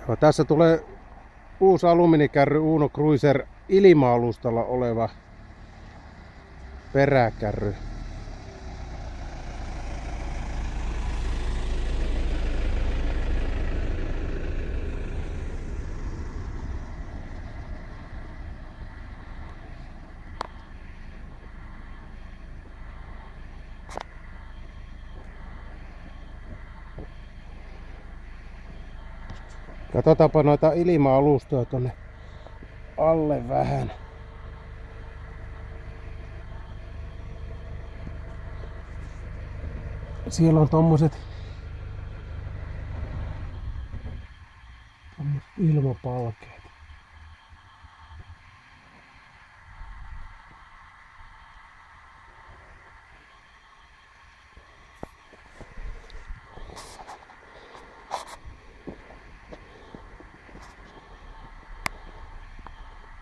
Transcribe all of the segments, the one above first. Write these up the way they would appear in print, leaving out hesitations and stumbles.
Ja tässä tulee uusi alumiinikärry Uno Cruiser ilma-alustalla oleva peräkärry. Katsotaanpa noita ilma-alustoja tonne alle vähän. Siellä on tommoset ilmapalkeet.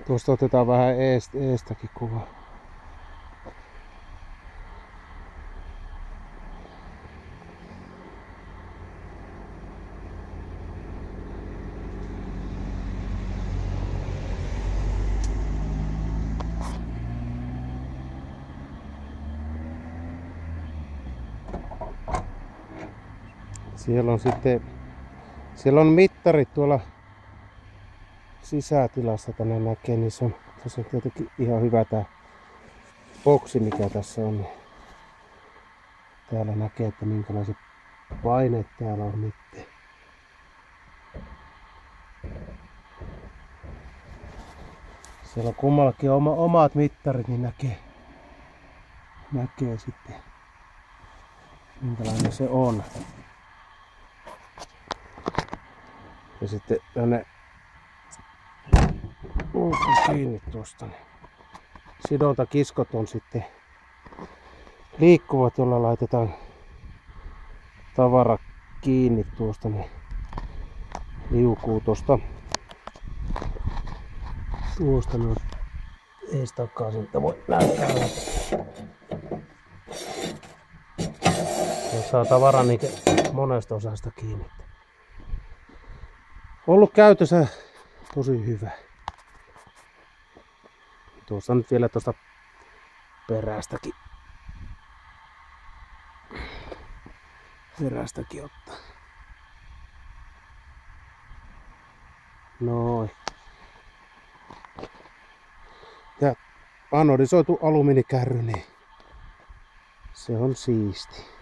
Tuosta otetaan vähän eestäkin kuvaa. Siellä on mittarit tuolla sisätilassa tänne näkee, niin se on, tässä on tietenkin ihan hyvä tää boksi mikä tässä on. Täällä näkee, että minkälaiset paineet täällä on nyt. Siellä on kummallakin omat mittarit, niin näkee sitten minkälainen se on. Ja sitten tänne kiinni tuosta. Sidontakiskot on sitten liikkuvat, jolla laitetaan tavara kiinni tuosta, niin liukuu tuosta niin ees takaisin, että voi näyttää. Ja saa tavaran niin monesta osasta kiinni. Ollut käytössä tosi hyvä. Tuossa nyt vielä tuosta perästäkin ottaa. Noin. Ja anodisoitu alumiinikärry, niin se on siisti.